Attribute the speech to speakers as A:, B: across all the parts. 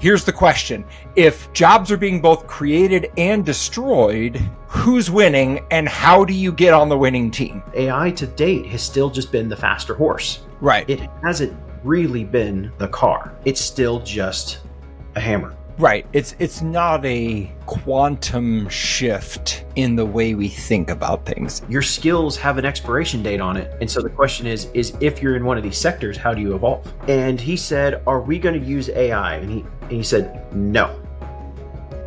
A: Here's the question. If jobs are being both created and destroyed, who's winning and how do you get on the winning team?
B: AI to date has still just been the faster horse.
A: Right.
B: It hasn't really been the car. It's still just a hammer.
A: Right. It's not a quantum shift in the way we think about things.
B: Your skills have an expiration date on it. And so the question is if you're in one of these sectors, how do you evolve? And he said, are we going to use AI? And he said, no.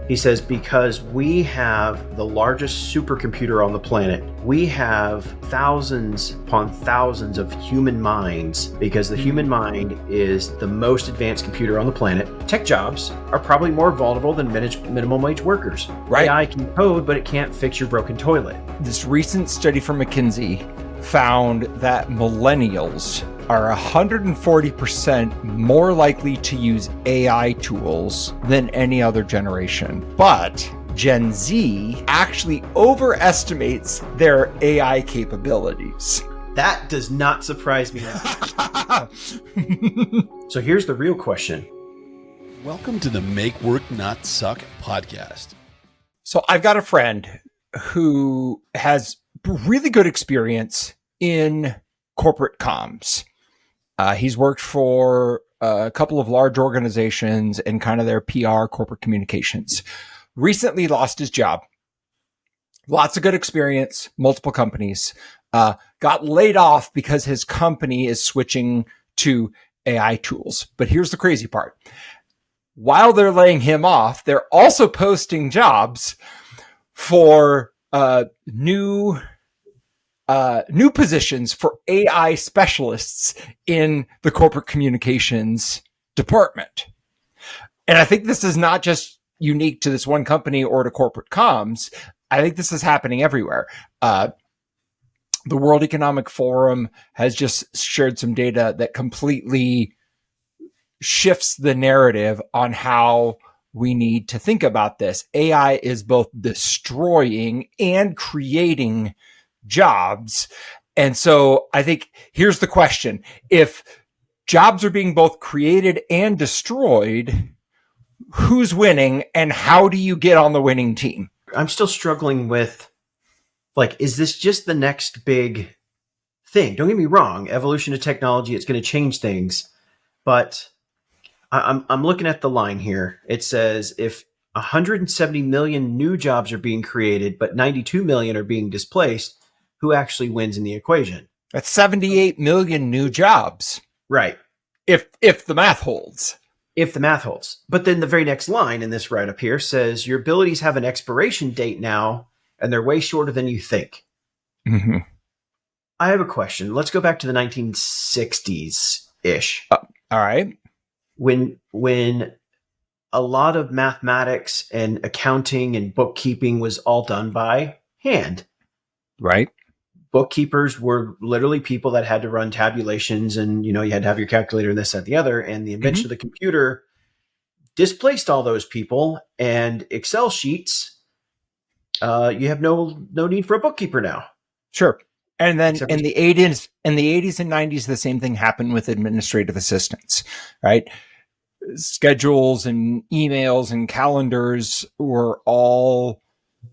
B: He says, because we have the largest supercomputer on the planet. We have thousands upon thousands of human minds, because the human mind is the most advanced computer on the planet. Tech jobs are probably more vulnerable than minimum wage workers.
A: Right.
B: AI can code, but it can't fix your broken toilet.
A: This recent study from McKinsey found that millennials are 140% more likely to use AI tools than any other generation. But Gen Z actually overestimates their AI capabilities.
B: That does not surprise me. So here's the real question.
C: Welcome to the Make Work Not Suck podcast.
A: So I've got a friend who has really good experience in corporate comms. He's worked for a couple of large organizations and kind of their PR, corporate communications. Recently lost his job. Lots of good experience, multiple companies. Got laid off because his company is switching to AI tools. But here's the crazy part. While they're laying him off, they're also posting jobs for new positions for AI specialists in the corporate communications department. And I think this is not just unique to this one company or to corporate comms. I think this is happening everywhere. The World Economic Forum has just shared some data that completely shifts the narrative on how we need to think about this. AI is both destroying and creating jobs. And so I think here's the question. If jobs are being both created and destroyed, who's winning and how do you get on the winning team?
B: I'm still struggling with, is this just the next big thing? Don't get me wrong. Evolution of technology, it's going to change things. But I'm looking at the line here. It says if 170 million new jobs are being created, but 92 million are being displaced, who actually wins in the equation?
A: That's 78 million new jobs.
B: Right.
A: If the math holds.
B: If the math holds. But then the very next line in this write-up here says your abilities have an expiration date now, and they're way shorter than you think.
A: Mm-hmm.
B: I have a question. Let's go back to the 1960s-ish.
A: All right.
B: When a lot of mathematics and accounting and bookkeeping was all done by hand.
A: Right.
B: Bookkeepers were literally people that had to run tabulations, and you had to have your calculator and this, that, the other. And the invention of the computer displaced all those people. And Excel sheets, you have no need for a bookkeeper now.
A: Sure. And then in the 80s and 90s, the same thing happened with administrative assistants, right? Schedules and emails and calendars were all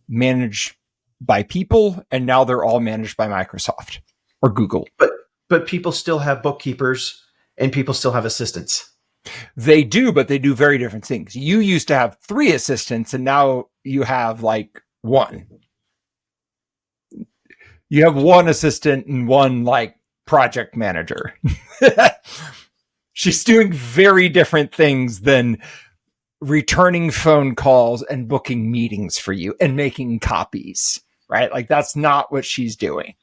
A: managed by people, and now they're all managed by Microsoft or Google.
B: But people still have bookkeepers and people still have assistants.
A: They do, but they do very different things. You used to have 3 assistants, and now you have one. You have 1 assistant and 1 project manager. She's doing very different things than returning phone calls and booking meetings for you and making copies, right? That's not what she's doing.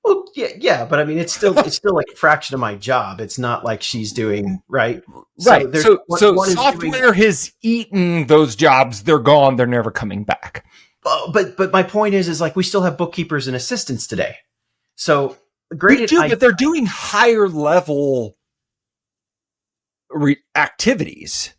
B: Well, yeah, but I mean, it's still like a fraction of my job. It's not like she's doing right.
A: Right. So software has eaten those jobs. They're gone. They're never coming back.
B: But my point is we still have bookkeepers and assistants today. So great.
A: But they're doing higher level activities.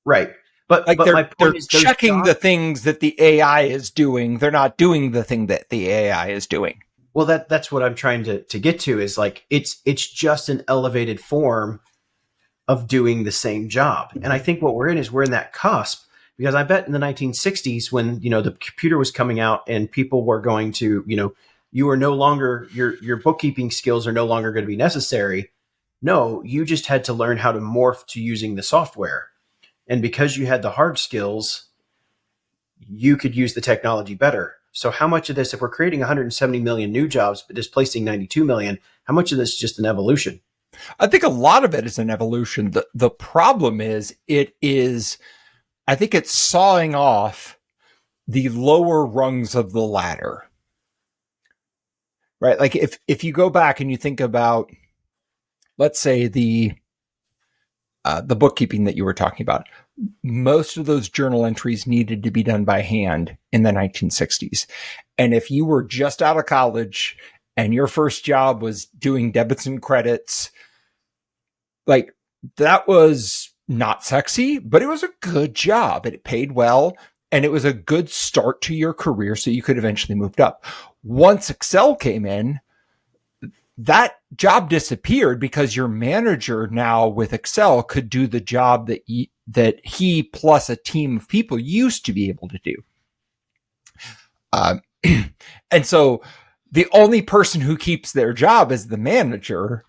B: Right. But my point is
A: they're checking the things that the AI is doing. They're not doing the thing that the AI is doing.
B: Well, that's what I'm trying to get to is it's just an elevated form of doing the same job. And I think what we're in that cusp, because I bet in the 1960s when, the computer was coming out and people were going to, you are no longer, your bookkeeping skills are no longer going to be necessary. No, you just had to learn how to morph to using the software. And because you had the hard skills, you could use the technology better. So how much of this, if we're creating 170 million new jobs, but displacing 92 million, how much of this is just an evolution?
A: I think a lot of it is an evolution. The problem is, I think it's sawing off the lower rungs of the ladder, right? Like if you go back and you think about, let's say the bookkeeping that you were talking about, most of those journal entries needed to be done by hand in the 1960s. And if you were just out of college and your first job was doing debits and credits, like that was not sexy, but it was a good job and it paid well. And it was a good start to your career. So you could eventually move up. Once Excel came in, that job disappeared because your manager now with Excel could do the job that he plus a team of people used to be able to do. And so the only person who keeps their job is the manager,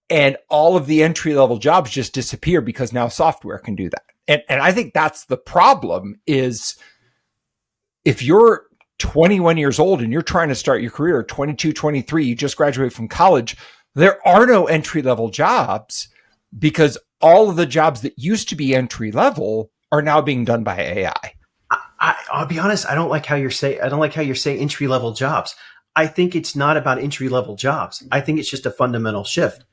A: and all of the entry-level jobs just disappear because now software can do that. And I think that's the problem is if you're 21 years old and you're trying to start your career, 22, 23, you just graduated from college, there are no entry-level jobs because all of the jobs that used to be entry-level are now being done by AI.
B: I'll be honest, I don't like how you're saying entry-level jobs. I think it's not about entry-level jobs. I think it's just a fundamental shift.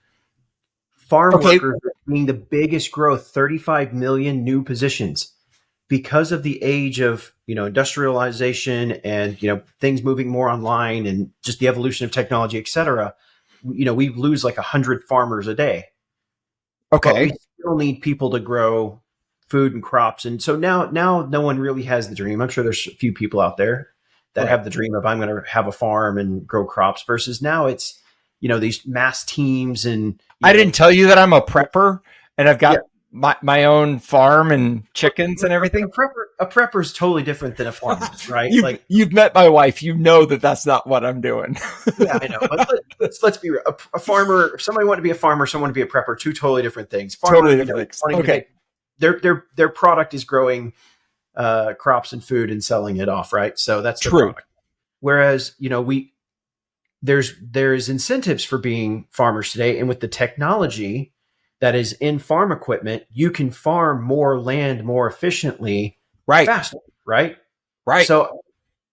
B: Farm workers are seeing the biggest growth, 35 million new positions. Because of the age of, industrialization and, things moving more online and just the evolution of technology, et cetera, we lose like 100 farmers a day.
A: Okay.
B: But we still need people to grow food and crops. And so now no one really has the dream. I'm sure there's a few people out there that have the dream of I'm going to have a farm and grow crops versus now it's, these mass teams. And
A: I didn't tell you that I'm a prepper and I've got my own farm and chickens and everything.
B: A prepper is totally different than a farmer, right?
A: You've met my wife. You know that that's not what I'm doing.
B: Yeah, I know. But let's be real. A farmer, if somebody wanted to be a farmer, someone to be a prepper, two totally different things. Farmer,
A: totally different things. Okay.
B: Their product is growing crops and food and selling it off, right? So that's the
A: true.
B: Product. Whereas, there's incentives for being farmers today, and with the technology that is in farm equipment, you can farm more land more efficiently, faster, right?
A: Right.
B: So,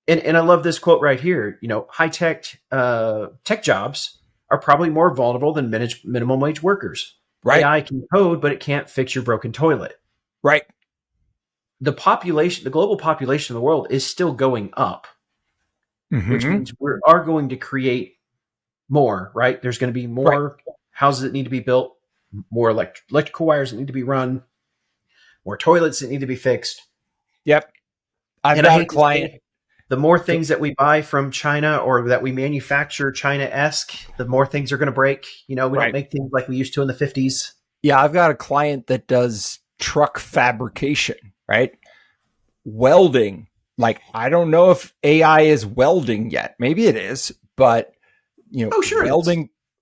B: and I love this quote right here. High tech jobs are probably more vulnerable than minimum wage workers.
A: Right.
B: AI can code, but it can't fix your broken toilet.
A: Right.
B: The global population of the world is still going up, which means we are going to create more, right? There's going to be more houses that need to be built, more electrical wires that need to be run, more toilets that need to be fixed.
A: Yep. I've got a client.
B: The more things that we buy from China or that we manufacture China-esque, the more things are going to break. We don't make things like we used to in the 50s.
A: Yeah, I've got a client that does truck fabrication, right? Welding. Like, I don't know if AI is welding yet. Maybe it is, but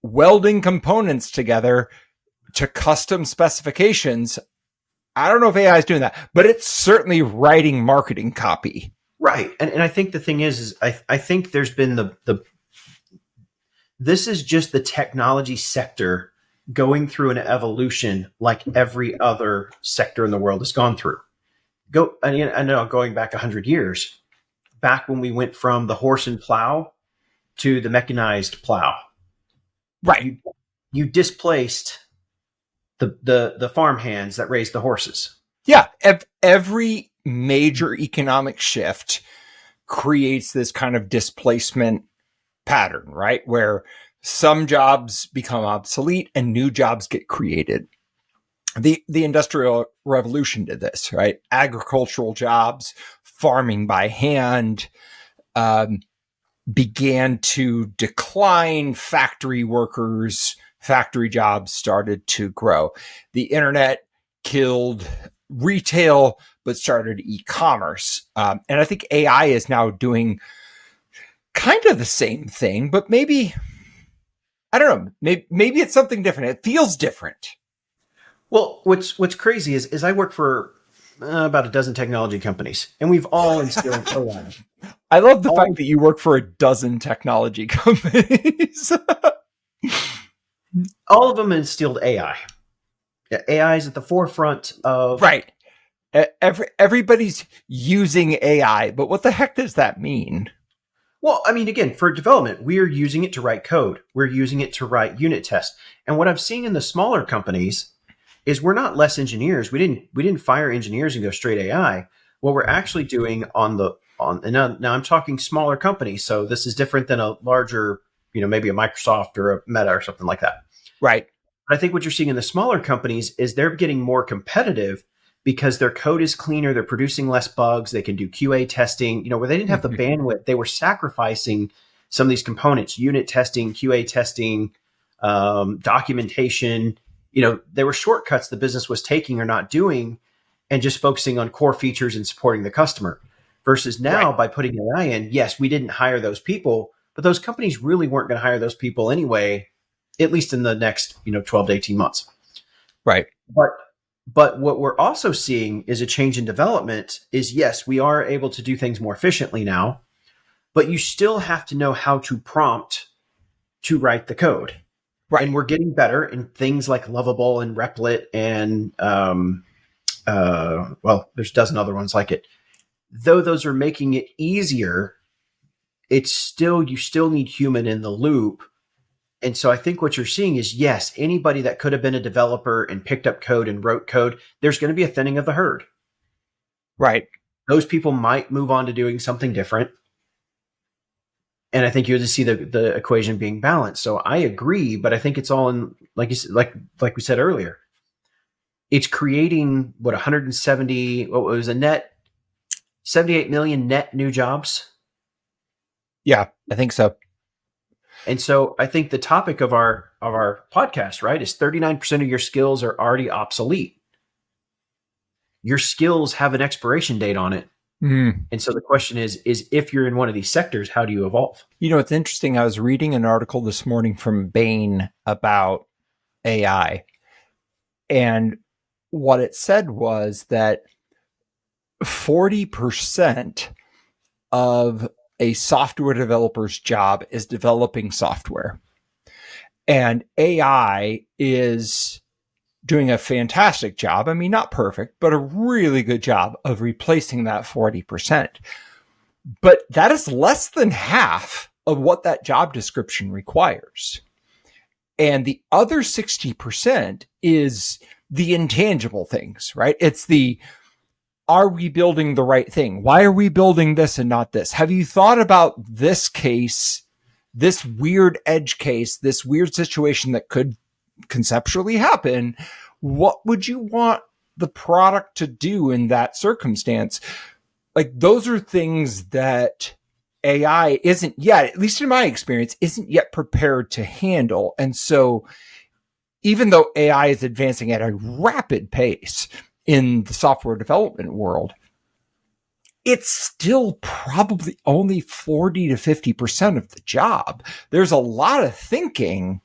A: welding components together to custom specifications. I don't know if AI is doing that, but it's certainly writing marketing copy.
B: Right. And I think the thing is I think there's been this is just the technology sector going through an evolution like every other sector in the world has gone through. I know going back 100 years, back when we went from the horse and plow to the mechanized plow.
A: Right.
B: You displaced the farm hands that raised the horses.
A: Yeah. Every major economic shift creates this kind of displacement pattern, right? Where some jobs become obsolete and new jobs get created. The Industrial Revolution did this, right? Agricultural jobs, farming by hand, began to decline. Factory workers factory jobs started to grow. The internet killed retail, but started e-commerce. And I think AI is now doing kind of the same thing, but maybe, I don't know, maybe it's something different. It feels different.
B: Well, what's crazy is I work for about a dozen technology companies, and we've all instilled AI.
A: I love the fact that you work for a dozen technology companies.
B: All of them instilled AI. AI is at the forefront of...
A: Right. Everybody's using AI, but what the heck does that mean?
B: Well, I mean, again, for development, we're using it to write code. We're using it to write unit tests. And what I'm seeing in the smaller companies is we're not less engineers. We didn't fire engineers and go straight AI. What we're actually doing and now I'm talking smaller companies, so this is different than a larger, maybe a Microsoft or a Meta or something like that.
A: Right.
B: But I think what you're seeing in the smaller companies is they're getting more competitive because their code is cleaner, they're producing less bugs, they can do QA testing, where they didn't have the bandwidth, they were sacrificing some of these components, unit testing, QA testing, documentation. There were shortcuts the business was taking or not doing and just focusing on core features and supporting the customer. Versus now, by putting AI in, yes, we didn't hire those people, but those companies really weren't going to hire those people anyway, at least in the next 12 to 18 months.
A: Right.
B: But what we're also seeing is a change in development is, yes, we are able to do things more efficiently now, but you still have to know how to prompt to write the code. Right. And we're getting better in things like Lovable and Replit and, there's a dozen other ones like it. Though those are making it easier, you still need human in the loop. And so I think what you're seeing is, yes, anybody that could have been a developer and picked up code and wrote code, there's going to be a thinning of the herd.
A: Right.
B: Those people might move on to doing something different. And I think you'll just see the equation being balanced. So I agree, but I think it's all in, like you said, like we said earlier, it's creating what 78 million net new jobs.
A: Yeah, I think so.
B: And so I think the topic of our podcast, right, is 39% of your skills are already obsolete. Your skills have an expiration date on it. Mm. And so the question is if you're in one of these sectors, how do you evolve?
A: It's interesting. I was reading an article this morning from Bain about AI. And what it said was that 40% of a software developer's job is developing software. And AI is doing a fantastic job. I mean, not perfect, but a really good job of replacing that 40%. But that is less than half of what that job description requires. And the other 60% is the intangible things, right? It's are we building the right thing? Why are we building this and not this? Have you thought about this case, this weird edge case, this weird situation that could conceptually happen? What would you want the product to do in that circumstance? Like, those are things that AI isn't yet, at least in my experience, isn't yet prepared to handle. And so even though AI is advancing at a rapid pace in the software development world, it's still probably only 40 to 50% of the job. There's a lot of thinking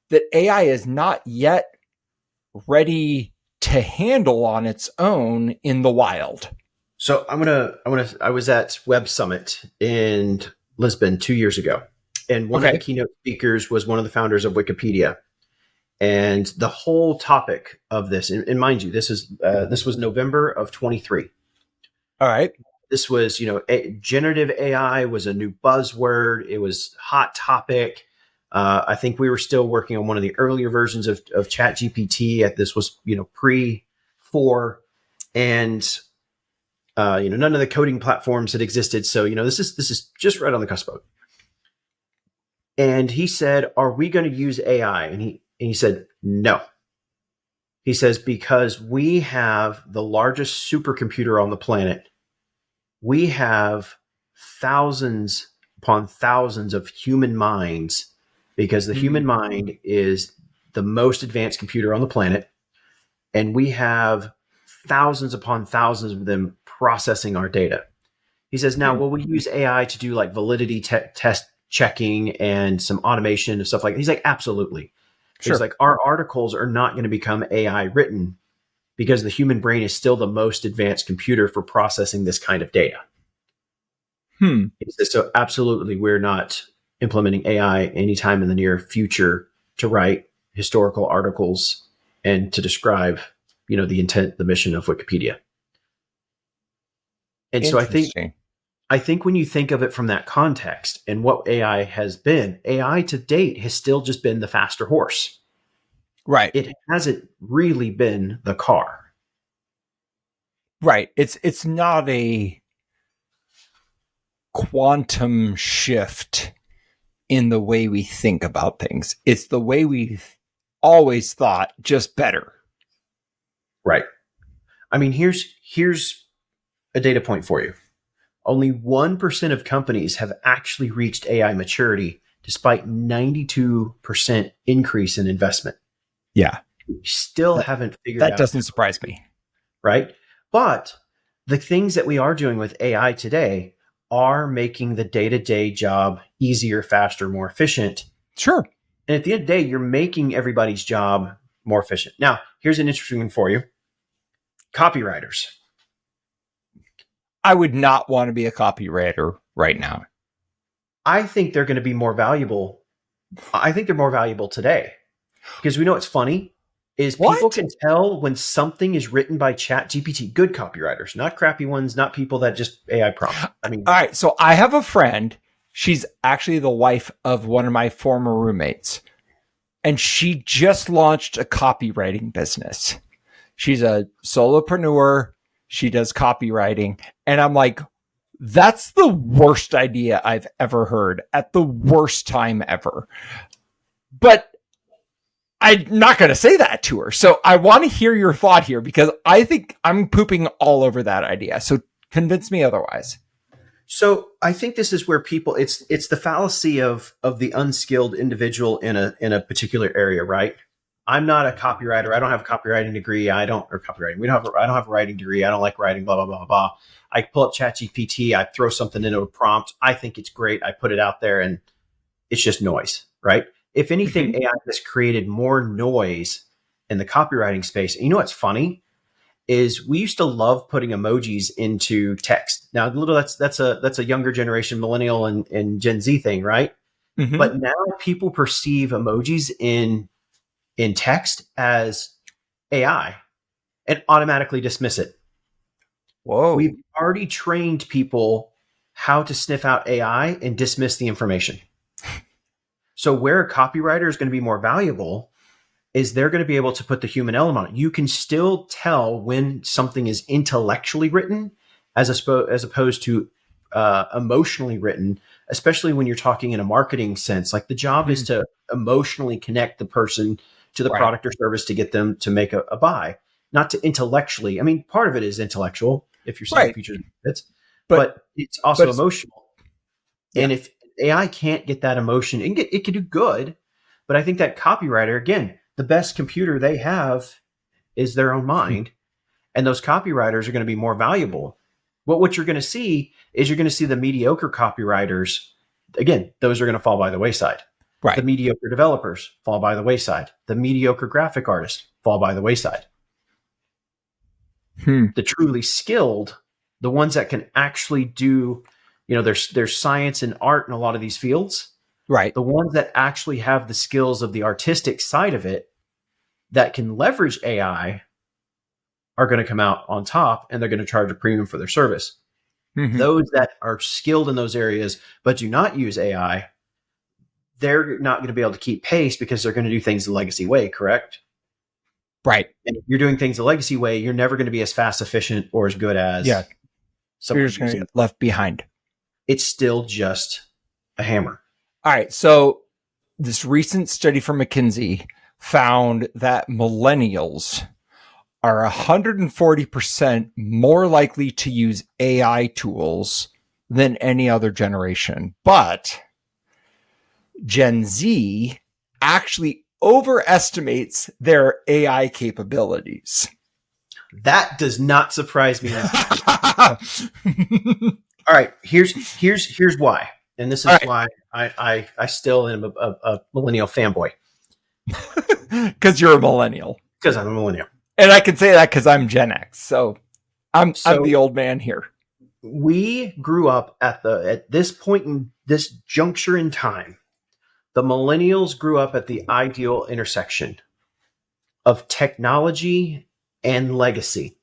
A: that AI is not yet ready to handle on its own in the wild.
B: So I was at Web Summit in Lisbon 2 years ago, and one of the keynote speakers was one of the founders of Wikipedia. And the whole topic of this, and mind you, this was November of 23.
A: All right.
B: This was, generative AI was a new buzzword. It was hot topic. I think we were still working on one of the earlier versions of ChatGPT. This was, pre-4, and none of the coding platforms had existed. So, this is just right on the cusp of it. And he said, "Are we going to use AI?" And he said, "No." He says, "Because we have the largest supercomputer on the planet. We have thousands upon thousands of human minds, because the human mind is the most advanced computer on the planet, and we have thousands upon thousands of them processing our data. He says, now, will we use AI to do like validity test checking and some automation and stuff like that? He's like, absolutely.
A: Sure.
B: He's like, our articles are not going to become AI written because the human brain is still the most advanced computer for processing this kind of data. He says, so absolutely, we're not implementing AI anytime in the near future to write historical articles and to describe, the intent, the mission of Wikipedia. And so I think when you think of it from that context and what AI has been, AI to date has still just been the faster horse.
A: Right.
B: It hasn't really been the car.
A: Right. It's not a quantum shift in the way we think about things. It's the way we've always thought, just better.
B: Right. I mean, here's a data point for you. Only 1% of companies have actually reached AI maturity despite 92% increase in investment.
A: Yeah.
B: We still haven't figured out.
A: That doesn't surprise me.
B: Right? But the things that we are doing with AI today are making the day-to-day job easier, faster, more efficient.
A: Sure.
B: And at the end of the day, you're making everybody's job more efficient. Now, here's an interesting one for you. Copywriters.
A: I would not want to be a copywriter right now.
B: I think they're going to be more valuable. I think they're more valuable today. Because we know what's funny is people can tell when something is written by ChatGPT, good copywriters, not crappy ones, not people that just AI prompt. I mean,
A: all right. So I have a friend. She's actually the wife of one of my former roommates. And she just launched a copywriting business. She's a solopreneur. She does copywriting. And I'm like, that's the worst idea I've ever heard at the worst time ever. But I'm not going to say that to her. So I want to hear your thought here because I think I'm pooping all over that idea. So convince me otherwise.
B: So I think this is where people, it's the fallacy of the unskilled individual in a particular area, right? I'm not a copywriter. I don't have a copywriting degree. I don't have a writing degree. I don't like writing, blah, blah, blah, blah. I pull up ChatGPT. I throw something into a prompt. I think it's great. I put it out there and it's just noise, right? If anything, AI has created more noise in the copywriting space. And you know what's funny is we used to love putting emojis into text. Now, that's a younger generation, millennial and Gen Z thing, right? Mm-hmm. But now people perceive emojis in text as AI and automatically dismiss it.
A: Whoa.
B: We've already trained people how to sniff out AI and dismiss the information. So where a copywriter is going to be more valuable is they're going to be able to put the human element on it. You can still tell when something is intellectually written as opposed to emotionally written, especially when you're talking in a marketing sense. Like the job is to emotionally connect the person to the product or service to get them to make a buy, not to intellectually. I mean, part of it is intellectual if you're selling features and benefits, but it's also emotional. Yeah. And if AI can't get that emotion, it can do good, but I think that copywriter, again, the best computer they have is their own mind, and those copywriters are going to be more valuable. What you're going to see is the mediocre copywriters. Again, those are going to fall by the wayside. Right. The mediocre developers fall by the wayside. The mediocre graphic artists fall by the wayside. The truly skilled, the ones that can actually do, there's science and art in a lot of these fields. Right. The ones that actually have the skills of the artistic side of it that can leverage AI are going to come out on top, and they're going to charge a premium for their service. Mm-hmm. Those that are skilled in those areas but do not use AI, they're not going to be able to keep pace because they're going to do things the legacy way, correct? Right. And if you're doing things the legacy way, you're never going to be as fast, efficient, or as good as
A: you're just going to get left behind.
B: It's still just a hammer.
A: All right. So this recent study from McKinsey found that millennials are 140% more likely to use AI tools than any other generation. But Gen Z actually overestimates their AI capabilities.
B: That does not surprise me. All right, here's why, and this is why I still am a millennial fanboy.
A: Because you're a millennial.
B: Because I'm a millennial,
A: and I can say that because I'm Gen X. So I'm the old man here.
B: We grew up at this point in this juncture in time. The millennials grew up at the ideal intersection of technology and legacy.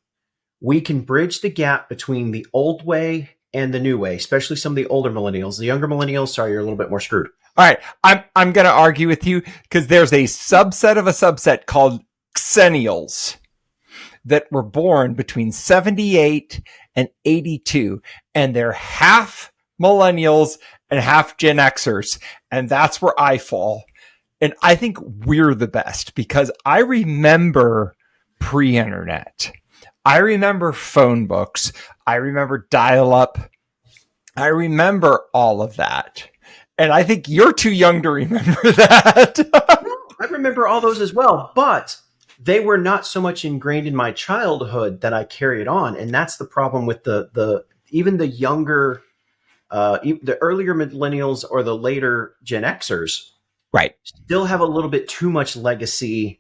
B: We can bridge the gap between the old way and the new way, especially some of the older millennials. The younger millennials, sorry, you're a little bit more screwed.
A: All right, I'm going to argue with you because there's a subset of a subset called Xennials that were born between 78 and 82, and they're half millennials and half Gen Xers, and that's where I fall. And I think we're the best because I remember pre-internet. I remember phone books. I remember dial-up. I remember all of that. And I think you're too young to remember that.
B: I remember all those as well, but they were not so much ingrained in my childhood that I carry it on. And that's the problem with even the younger, the earlier millennials or the later Gen Xers,
A: right,
B: still have a little bit too much legacy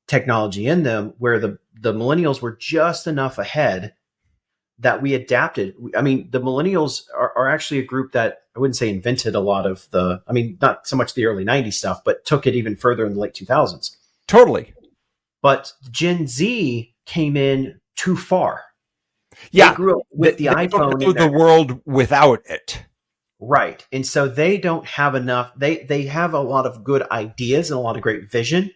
B: technology in them, where the millennials were just enough ahead that we adapted. I mean, the millennials are actually a group that I wouldn't say invented a lot of not so much the early 90s stuff, but took it even further in the late 2000s.
A: Totally.
B: But Gen Z came in too far.
A: Yeah.
B: They grew up with the iPhone.
A: Don't know the world without it.
B: Right. And so they don't have enough. They have a lot of good ideas and a lot of great vision.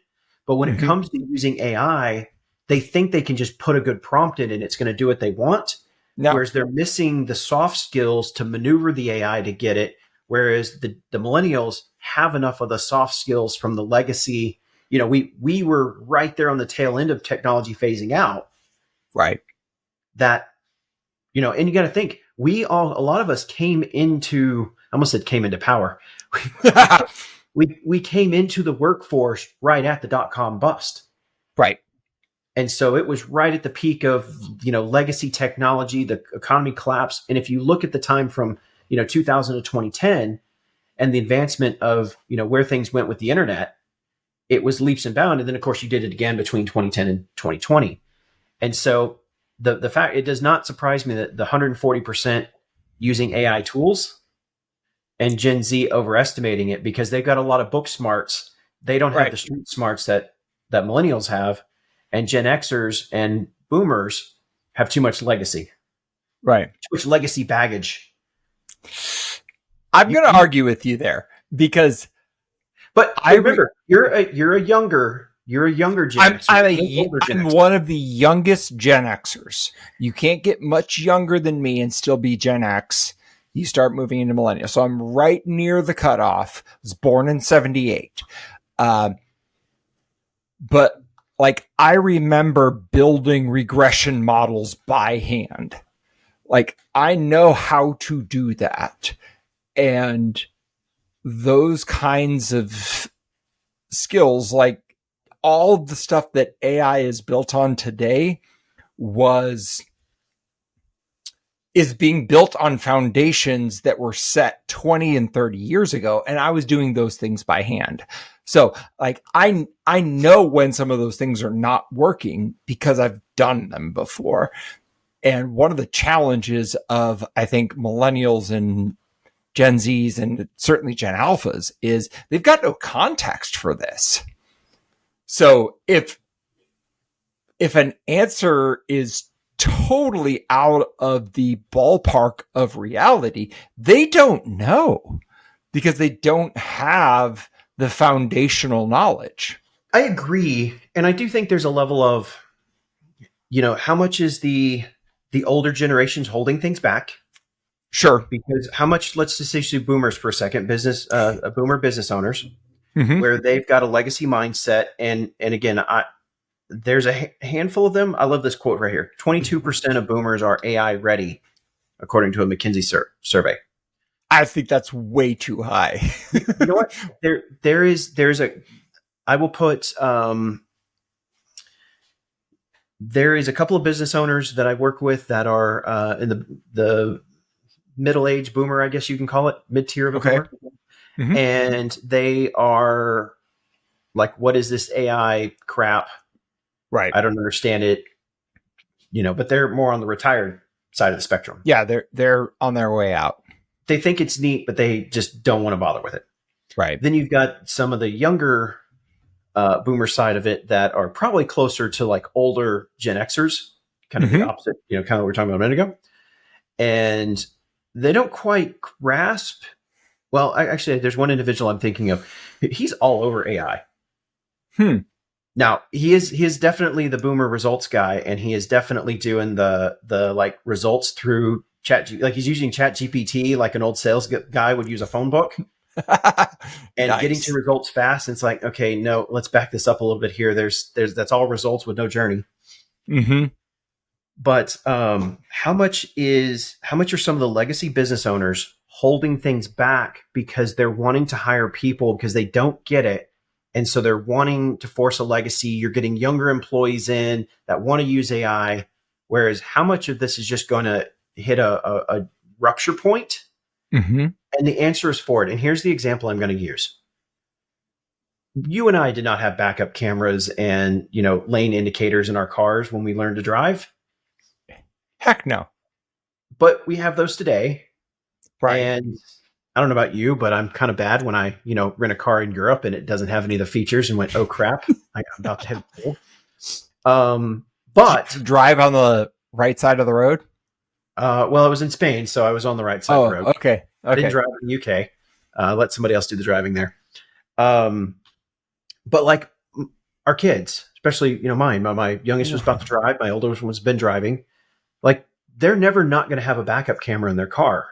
B: But when it comes to using AI, they think they can just put a good prompt in and it's going to do what they want. No. Whereas they're missing the soft skills to maneuver the AI to get it. Whereas the millennials have enough of the soft skills from the legacy. You know, we were right there on the tail end of technology phasing out.
A: Right.
B: That, you know, and you got to think, a lot of us came into, I almost said came into power. we came into the workforce right at the .com bust.
A: Right.
B: And so it was right at the peak of, you know, legacy technology, the economy collapse. And if you look at the time from, 2000 to 2010 and the advancement of, where things went with the internet, it was leaps and bounds. And then, of course, you did it again between 2010 and 2020. And so the fact, it does not surprise me that the 140% using AI tools and Gen Z overestimating it, because they've got a lot of book smarts. They don't have the street smarts that millennials have. And Gen Xers and boomers have too much legacy.
A: Right.
B: Too much legacy baggage.
A: I'm going to argue with you there because,
B: but I remember you're a younger Gen Xer.
A: I'm one of the youngest Gen Xers. You can't get much younger than me and still be Gen X. You start moving into millennial. So I'm right near the cutoff. I was born in 78. But like, I remember building regression models by hand. Like, I know how to do that. And those kinds of skills, like all the stuff that AI is built on today is being built on foundations that were set 20 and 30 years ago. And I was doing those things by hand. So like, I know when some of those things are not working because I've done them before. And one of the challenges of, I think, millennials and Gen Zs and certainly Gen Alphas is they've got no context for this. So if an answer is totally out of the ballpark of reality, they don't know because they don't have the foundational knowledge.
B: I agree. And I do think there's a level of, how much is the older generations holding things back?
A: Sure.
B: Because how much, let's just say boomers for a second, boomer business owners, where they've got a legacy mindset. And again, there's a handful of them. I love this quote right here. 22% of boomers are AI ready, according to a McKinsey survey.
A: I think that's way too high.
B: You know what? There's I will put, there is a couple of business owners that I work with that are in the middle-aged boomer, I guess you can call it, mid-tier of a boomer.
A: Mm-hmm.
B: And they are like, what is this AI crap?
A: Right.
B: I don't understand it, but they're more on the retired side of the spectrum.
A: Yeah, they're on their way out.
B: They think it's neat, but they just don't want to bother with it.
A: Right.
B: Then you've got some of the younger boomer side of it that are probably closer to like older Gen Xers, kind of the opposite, kind of what we were talking about a minute ago. And they don't quite grasp. Well, actually, there's one individual I'm thinking of. He's all over AI. Now, he is definitely the boomer results guy, and he is definitely doing the like results through like he's using Chat GPT like an old sales guy would use a phone book. And
A: Nice.
B: getting to results fast. And it's like, okay, no, let's back this up a little bit here. There's that's all results with no journey.
A: Mm-hmm.
B: But how much are some of the legacy business owners holding things back because they're wanting to hire people because they don't get it? And so they're wanting to force a legacy. You're getting younger employees in that want to use AI. Whereas how much of this is just going to hit a rupture point?
A: Mm-hmm.
B: And the answer is forward. And here's the example I'm going to use. You and I did not have backup cameras and, lane indicators in our cars when we learned to drive.
A: Heck no.
B: But we have those today.
A: Right.
B: And I don't know about you, but I'm kind of bad when I, rent a car in Europe and it doesn't have any of the features and went, oh crap, I'm about to hit a pole. But
A: drive on the right side of the road?
B: Well, I was in Spain, so I was on the right side of the road.
A: Okay.
B: I didn't drive in the UK. Let somebody else do the driving there. But like our kids, especially, mine, my youngest was about to drive. My oldest one's been driving. Like they're never not going to have a backup camera in their car.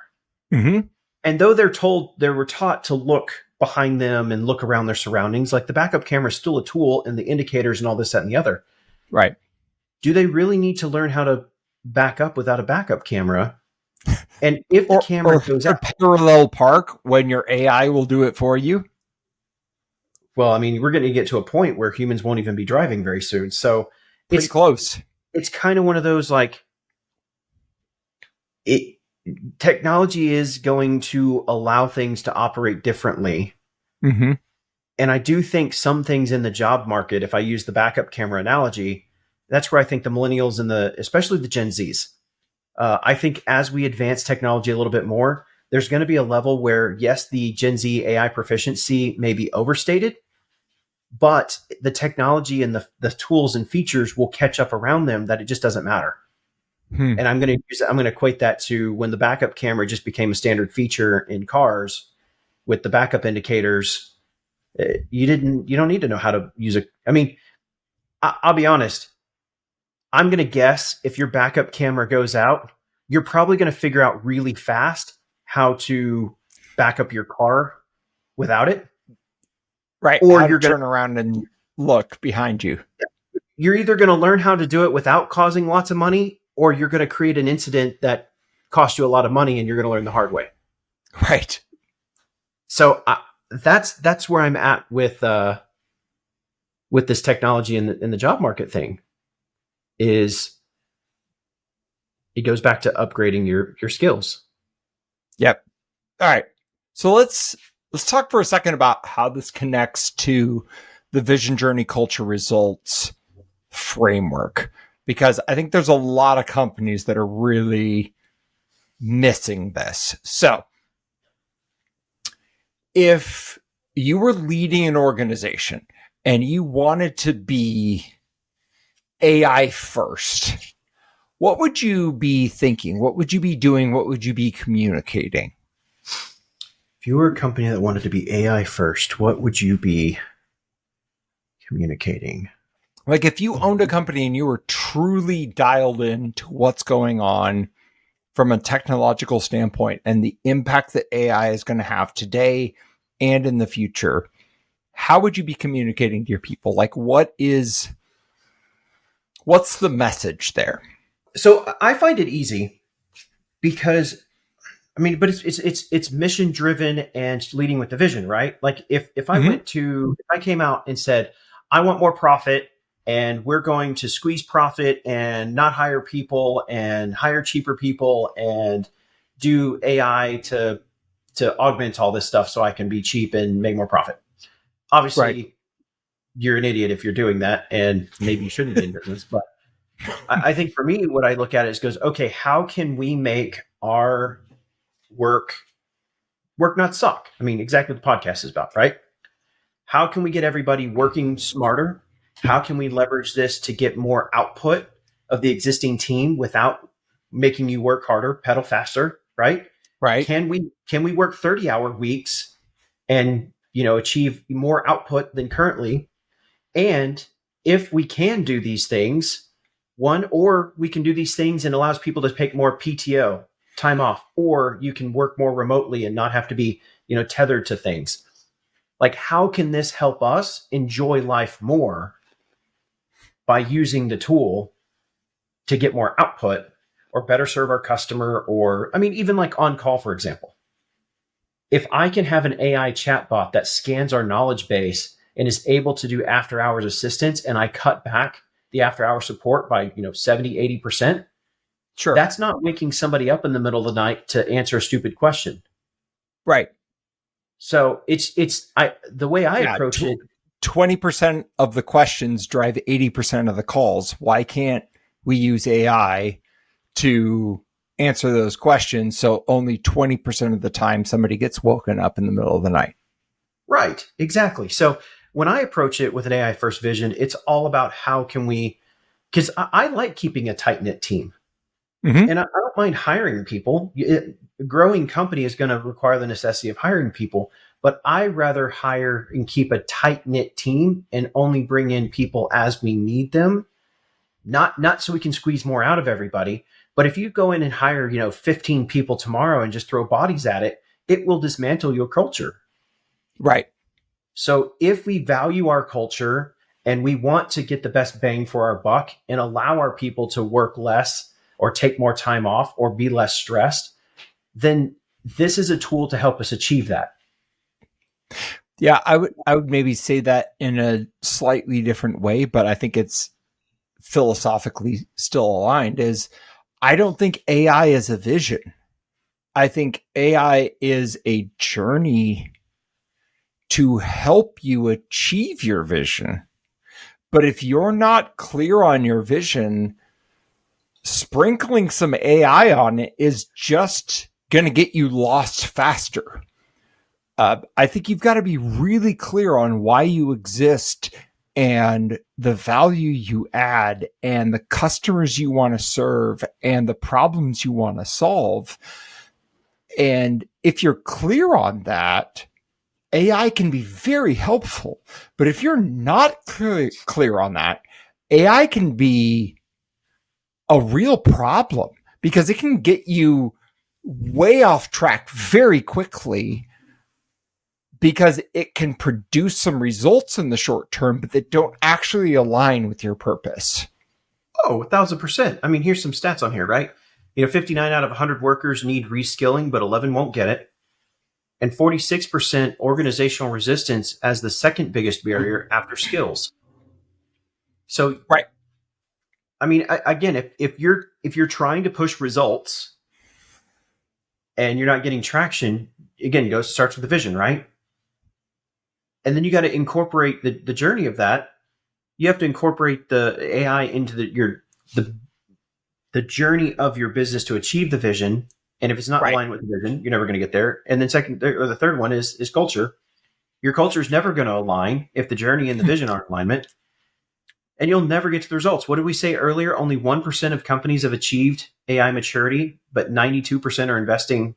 A: Mm-hmm.
B: And though they were taught to look behind them and look around their surroundings, like the backup camera is still a tool and the indicators and all this, that, and the other.
A: Right.
B: Do they really need to learn how to back up without a backup camera? And if the camera goes out,
A: parallel park when your AI will do it for you.
B: Well, I mean, we're going to get to a point where humans won't even be driving very soon. So
A: it's close.
B: It's kind of one of those like technology is going to allow things to operate differently.
A: Mm-hmm.
B: And I do think some things in the job market, if I use the backup camera analogy, that's where I think the millennials and especially the Gen Zs, I think as we advance technology a little bit more, there's going to be a level where, yes, the Gen Z AI proficiency may be overstated, but the technology and the tools and features will catch up around them that it just doesn't matter. And I'm going to equate that to when the backup camera just became a standard feature in cars with the backup indicators. You don't need to know how to use it. I mean, I'll be honest. I'm going to guess if your backup camera goes out, you're probably going to figure out really fast how to back up your car without it.
A: Right. Or you're going to turn around and look behind you.
B: You're either going to learn how to do it without causing lots of money, or you're going to create an incident that costs you a lot of money and you're going to learn the hard way.
A: Right.
B: So that's where I'm at with this technology in the job market thing. Is it goes back to upgrading your skills.
A: Yep. All right. So let's talk for a second about how this connects to the vision, journey, culture, results framework, because I think there's a lot of companies that are really missing this. So if you were leading an organization and you wanted to be AI first, what would you be thinking? What would you be doing? What would you be communicating?
B: If you were a company that wanted to be AI first, what would you be communicating?
A: Like if you owned a company and you were truly dialed into what's going on from a technological standpoint and the impact that AI is going to have today and in the future, how would you be communicating to your people? Like what's the message there?
B: So I find it easy because I mean, but it's mission driven and leading with the vision, right? Like if I came out and said, I want more profit and we're going to squeeze profit and not hire people and hire cheaper people and do AI to augment all this stuff so I can be cheap and make more profit. Obviously, you're an idiot if you're doing that, and maybe you shouldn't be in business. But I think for me, what I look at is goes, okay, how can we make our work not suck? I mean, exactly what the podcast is about, right? How can we get everybody working smarter? How can we leverage this to get more output of the existing team without making you work harder, pedal faster, right?
A: Right.
B: Can we work 30-hour weeks and achieve more output than currently? And if we can do these things, or we can do these things and allows people to take more PTO time off, or you can work more remotely and not have to be tethered to things. Like, how can this help us enjoy life more by using the tool to get more output or better serve our customer? Or, I mean, even like on call, for example, if I can have an AI chatbot that scans our knowledge base and is able to do after hours assistance, and I cut back the after hour support by 70, 80%,
A: Sure.
B: That's not waking somebody up in the middle of the night to answer a stupid question.
A: Right.
B: So the way I approach it.
A: 20% of the questions drive 80% of the calls. Why can't we use AI to answer those questions so only 20% of the time somebody gets woken up in the middle of the night?
B: Right. Exactly. So when I approach it with an AI first vision, it's all about how can we, because I like keeping a tight-knit team. Mm-hmm. And I don't mind hiring people. A growing company is going to require the necessity of hiring people, but I rather hire and keep a tight-knit team and only bring in people as we need them, not so we can squeeze more out of everybody. But if you go in and hire, 15 people tomorrow and just throw bodies at it, it will dismantle your culture.
A: Right.
B: So if we value our culture and we want to get the best bang for our buck and allow our people to work less or take more time off or be less stressed, then this is a tool to help us achieve that.
A: Yeah, I would maybe say that in a slightly different way, but I think it's philosophically still aligned. Is I don't think AI is a vision. I think AI is a journey to help you achieve your vision. But if you're not clear on your vision, sprinkling some AI on it is just going to get you lost faster. I think you've got to be really clear on why you exist and the value you add and the customers you want to serve and the problems you want to solve. And if you're clear on that, AI can be very helpful. But if you're not clear on that, AI can be a real problem because it can get you way off track very quickly because it can produce some results in the short term, but that don't actually align with your purpose.
B: Oh, 1,000%. I mean, here's some stats on here, right? 59 out of 100 workers need reskilling, but 11 won't get it. And 46% organizational resistance as the second biggest barrier after skills. So,
A: right.
B: I mean, again, if you're trying to push results and you're not getting traction, again, it starts with the vision, right? And then you got to incorporate the journey of that. You have to incorporate the AI into the journey of your business to achieve the vision. And if it's not aligned with the vision, you're never going to get there. And then the third one is culture. Your culture is never going to align if the journey and the vision aren't in alignment. And you'll never get to the results. What did we say earlier? Only 1% of companies have achieved AI maturity, but 92% are investing.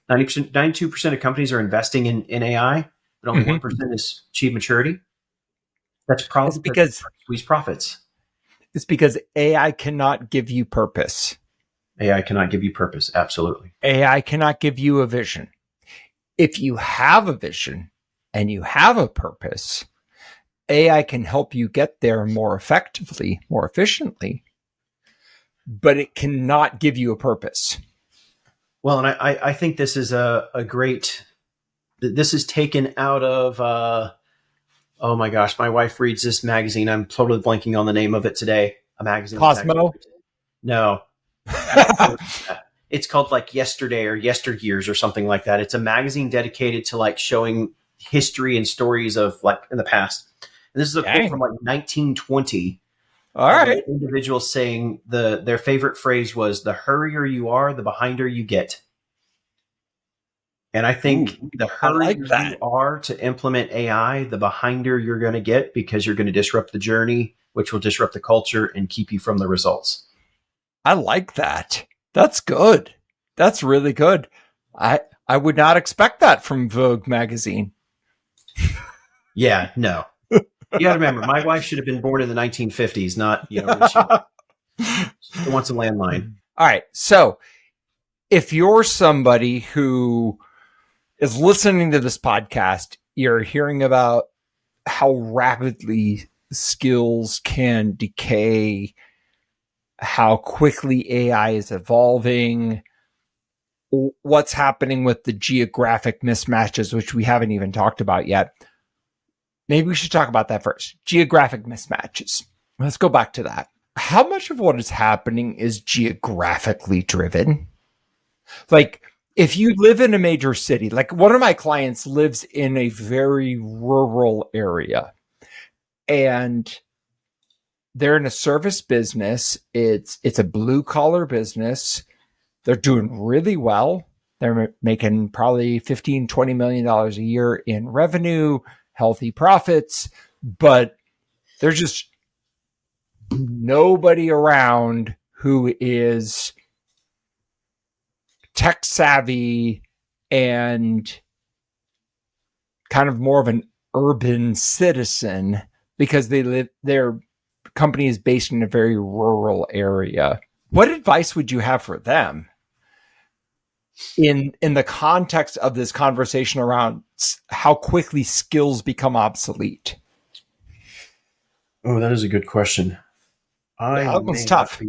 B: 92% of companies are investing in AI, but only 1% has achieved maturity. That's probably because squeeze profits.
A: It's because AI cannot give you purpose.
B: AI cannot give you purpose. Absolutely.
A: AI cannot give you a vision. If you have a vision and you have a purpose, AI can help you get there more effectively, more efficiently, but it cannot give you a purpose.
B: Well, and I think this is a great. This is taken out of. Oh my gosh, my wife reads this magazine. I'm totally blanking on the name of it today. A magazine.
A: Cosmo.
B: No, it's called like Yesterday or Yesteryears or something like that. It's a magazine dedicated to like showing history and stories of like in the past. And this is a quote from like 1920.
A: All right.
B: Individual saying their favorite phrase was, "The hurrier you are, the behinder you get." And I think the hurrier you are to implement AI, the behinder you're going to get, because you're going to disrupt the journey, which will disrupt the culture and keep you from the results.
A: I like that. That's good. That's really good. I would not expect that from Vogue magazine.
B: Yeah, no. You got to remember, my wife should have been born in the 1950s, not, she wants a landline.
A: All right. So if you're somebody who is listening to this podcast, you're hearing about how rapidly skills can decay, how quickly AI is evolving, what's happening with the geographic mismatches, which we haven't even talked about yet. Maybe we should talk about that first. Geographic mismatches. Let's go back to that. How much of what is happening is geographically driven? Like, if you live in a major city, like one of my clients lives in a very rural area, and they're in a service business. It's a blue collar business. They're doing really well. They're making probably $15, $20 million a year in revenue, healthy profits, but there's just nobody around who is tech savvy and kind of more of an urban citizen because their company is based in a very rural area. What advice would you have for them in the context of this conversation around how quickly skills become obsolete?
B: Oh, that is a good question.
A: That one's tough.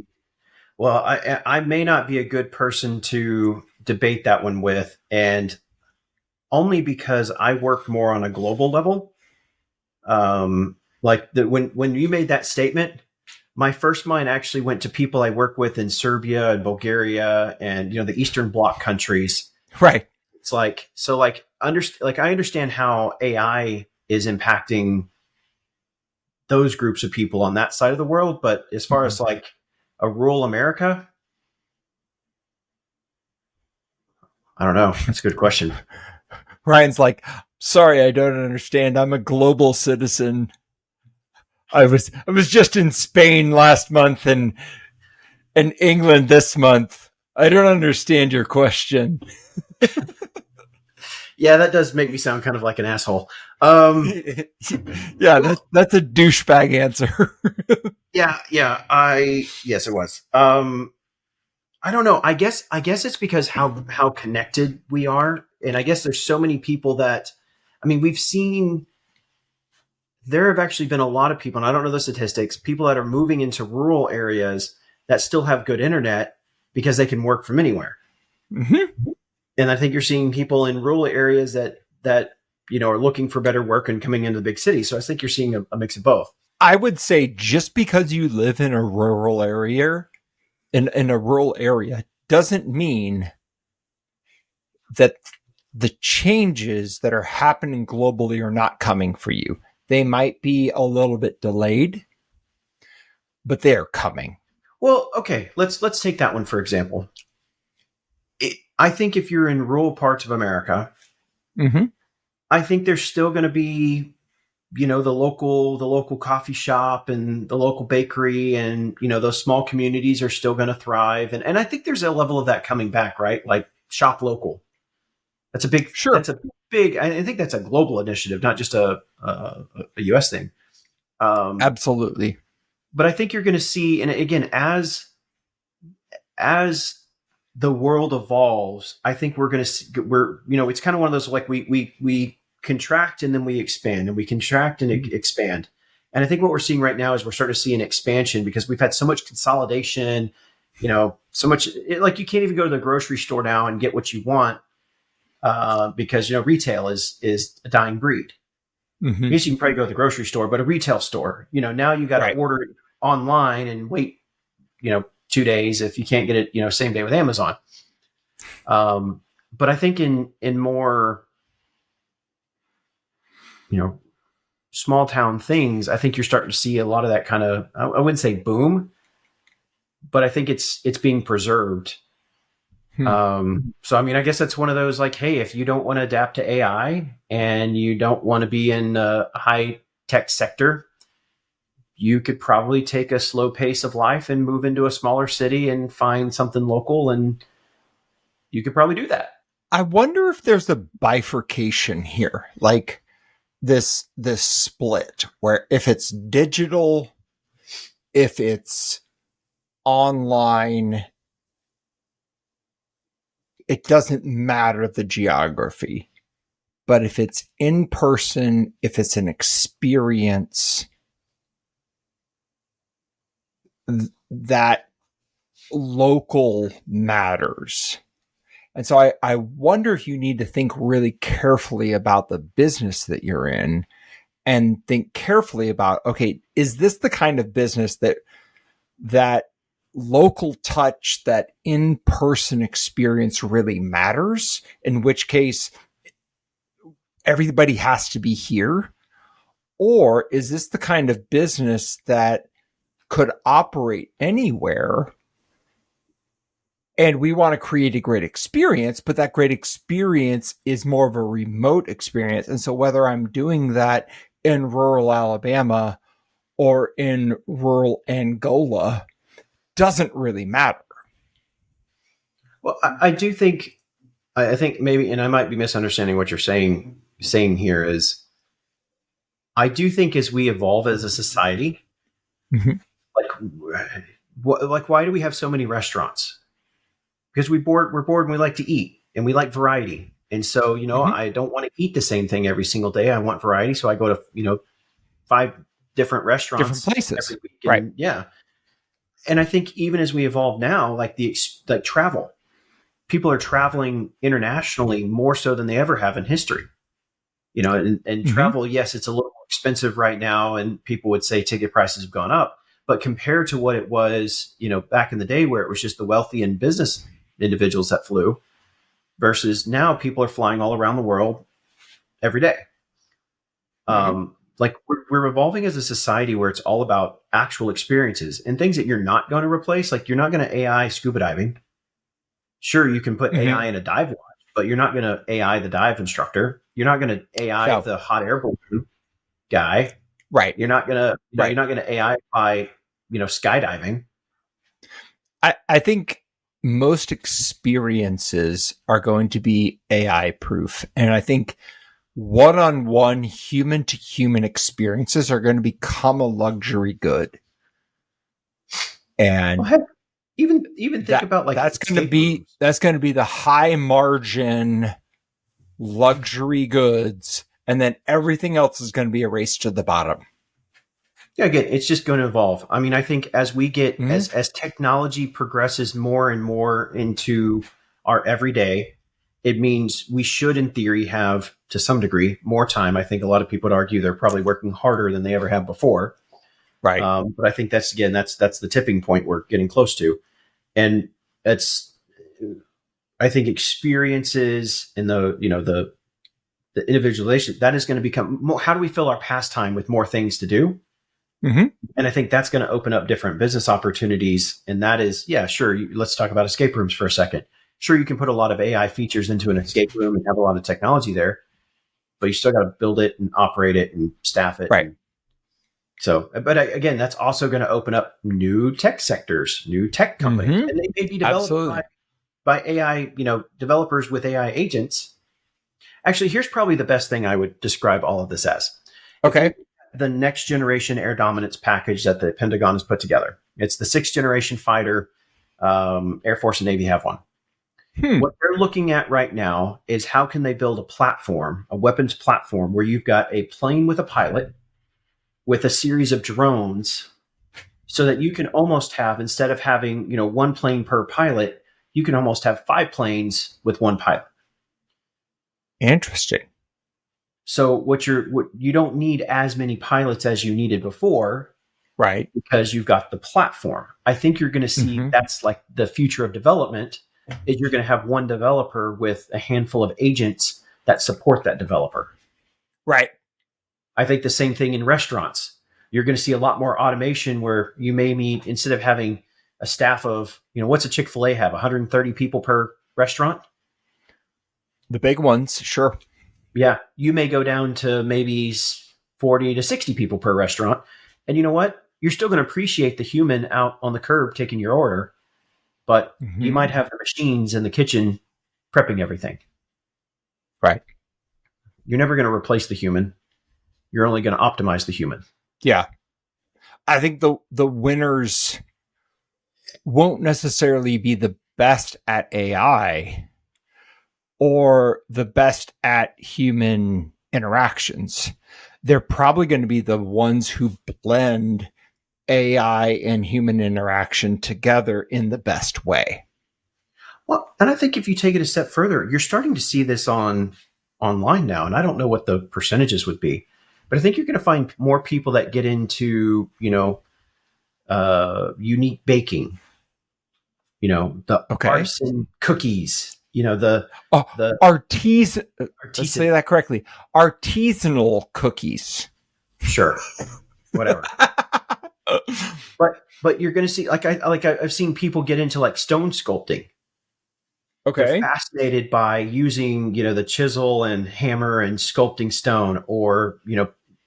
B: Well, I may not be a good person to debate that one with, and only because I work more on a global level. When you made that statement, my first mind actually went to people I work with in Serbia and Bulgaria and the Eastern Bloc countries.
A: Right.
B: It's like I understand how AI is impacting those groups of people on that side of the world, but as far as like a rural America, I don't know. That's a good question.
A: Ryan's like, sorry, I don't understand. I'm a global citizen. I was just in Spain last month and England this month. I don't understand your question.
B: Yeah, that does make me sound kind of like an asshole.
A: Yeah, that's a douchebag answer.
B: Yeah. Yes, it was. I don't know. I guess it's because how connected we are, and I guess there's so many people that, we've seen. There have actually been a lot of people, and I don't know the statistics, people that are moving into rural areas that still have good internet because they can work from anywhere.
A: Mm-hmm.
B: And I think you're seeing people in rural areas that are looking for better work and coming into the big city. So I think you're seeing a mix of both.
A: I would say just because you live in a rural area, in a rural area, doesn't mean that the changes that are happening globally are not coming for you. They might be a little bit delayed, but they are coming.
B: Well, okay, let's take that one for example. I think if you're in rural parts of America, I think there's still going to be, the local coffee shop and the local bakery, and those small communities are still going to thrive, and I think there's a level of that coming back, right? Like shop local. That's a big.
A: Sure.
B: That's a big. I think that's a global initiative, not just a U.S. thing.
A: Absolutely.
B: But I think you're going to see, and again, as the world evolves, I think we're going to see, it's kind of one of those, like we contract and then we expand, and we contract and expand. And I think what we're seeing right now is we're starting to see an expansion because we've had so much consolidation so much like you can't even go to the grocery store now and get what you want because retail is a dying breed. I guess you can probably go to the grocery store, but a retail store, now you got to
A: Right.
B: order it online and wait, 2 days if you can't get it, same day with Amazon. But I think in more, small town things, I think you're starting to see a lot of that kind of, I wouldn't say boom, but I think it's being preserved. So, I mean, I guess that's one of those like, hey, if you don't want to adapt to AI and you don't want to be in a high tech sector, you could probably take a slow pace of life and move into a smaller city and find something local. And you could probably do that.
A: I wonder if there's a bifurcation here, like this split where if it's digital, if it's online, it doesn't matter the geography. But if it's in person, if it's an experience, that local matters. And so I wonder if you need to think really carefully about the business that you're in and think carefully about, okay, is this the kind of business that local touch, that in-person experience really matters? In which case, everybody has to be here? Or is this the kind of business that could operate anywhere? And we want to create a great experience, but that great experience is more of a remote experience. And so whether I'm doing that in rural Alabama or in rural Angola doesn't really matter.
B: Well, I do think, I think maybe, and I might be misunderstanding what you're saying here is, I do think as we evolve as a society, like why do we have so many restaurants? Because we're bored and we like to eat and we like variety. And so, I don't want to eat the same thing every single day. I want variety. So I go to, 5 different restaurants,
A: different places.
B: every week.
A: Right.
B: Yeah. And I think even as we evolve now, like like travel, people are traveling internationally more so than they ever have in history. And travel, yes, it's a little more expensive right now. And people would say ticket prices have gone up. But compared to what it was, back in the day where it was just the wealthy and business individuals that flew versus now people are flying all around the world every day. Like we're evolving as a society where it's all about actual experiences and things that you're not going to replace. Like you're not going to AI scuba diving. Sure, you can put AI in a dive watch, but you're not going to AI the dive instructor. You're not going to AI the hot air balloon guy.
A: Right.
B: You're not going to you're not going to AI by skydiving.
A: I think most experiences are going to be AI proof. And I think one-on-one human to human experiences are going to become a luxury good. And
B: even think about like
A: that's going to be the high margin luxury goods, and then everything else is going to be erased to the bottom.
B: Yeah, again, it's just going to evolve. I mean, I think as we get as technology progresses more and more into our everyday, it means we should, in theory, have to some degree more time. I think a lot of people would argue they're probably working harder than they ever have before.
A: Right.
B: But I think that's the tipping point we're getting close to, and I think experiences and the individualization that is going to become more. How do we fill our pastime with more things to do? And I think that's going to open up different business opportunities. And that is, yeah, sure. Let's talk about escape rooms for a second. Sure, you can put a lot of AI features into an escape room and have a lot of technology there, but you still got to build it and operate it and staff it.
A: Right.
B: So, but again, that's also going to open up new tech sectors, new tech companies, and they may be developed by AI, developers with AI agents. Actually, here's probably the best thing I would describe all of this as.
A: Okay.
B: The next generation air dominance package that the Pentagon has put together. It's the 6th generation fighter. Air Force and Navy have one. What they're looking at right now is how can they build a platform, a weapons platform, where you've got a plane with a pilot, with a series of drones so that you can almost have, instead of having, one plane per pilot, you can almost have 5 planes with one pilot.
A: Interesting.
B: So what you don't need as many pilots as you needed before,
A: Right.
B: because you've got the platform. I think you're going to see that's like the future of development, is you're going to have one developer with a handful of agents that support that developer.
A: Right.
B: I think the same thing in restaurants. You're going to see a lot more automation where you may meet, instead of having a staff of, what's a Chick-fil-A have? 130 people per restaurant?
A: The big ones, sure.
B: Yeah. You may go down to maybe 40 to 60 people per restaurant. And you know what? You're still going to appreciate the human out on the curb taking your order, but you might have the machines in the kitchen prepping everything.
A: Right.
B: You're never going to replace the human. You're only going to optimize the human.
A: Yeah. I think the winners won't necessarily be the best at AI or the best at human interactions. They're probably going to be the ones who blend AI and human interaction together in the best way.
B: Well, and I think if you take it a step further, you're starting to see this online now, and I don't know what the percentages would be, but I think you're going to find more people that get into, unique baking, the artisan cookies, the
A: artisan. Let's say that correctly. Artisanal cookies.
B: Sure, whatever. But you're going to see, I've seen people get into like stone sculpting.
A: Okay.
B: They're fascinated by using, the chisel and hammer and sculpting stone, or,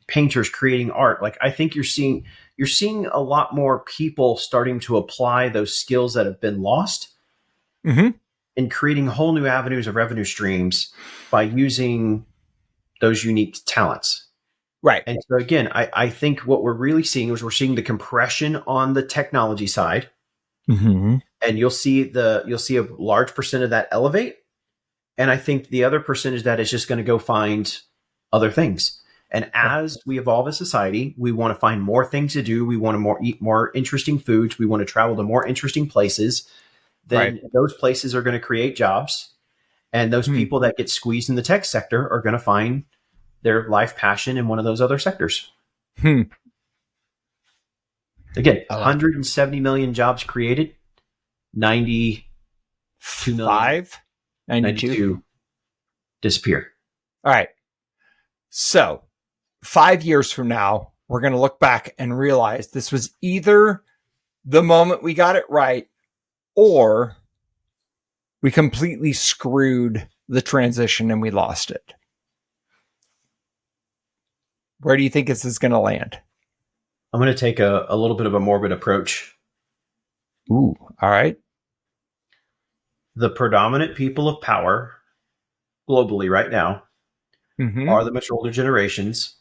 B: painters creating art. Like, I think you're seeing a lot more people starting to apply those skills that have been lost and creating whole new avenues of revenue streams by using those unique talents.
A: Right.
B: And so again, I think what we're really seeing is we're seeing the compression on the technology side. And you'll see a large percent of that elevate. And I think the other percentage that is just going to go find other things. And as we evolve as society, we want to find more things to do. We want to eat more interesting foods. We want to travel to more interesting places. Then those places are going to create jobs. And those people that get squeezed in the tech sector are going to find their life passion in one of those other sectors. Again, 170 million jobs created, 92 million. 92 disappear.
A: All right. So 5 years from now, we're going to look back and realize this was either the moment we got it right, or we completely screwed the transition and we lost it. Where do you think this is going to land?
B: I'm going to take a little bit of a morbid approach.
A: Ooh, all right.
B: The predominant people of power globally right now are the much older generations.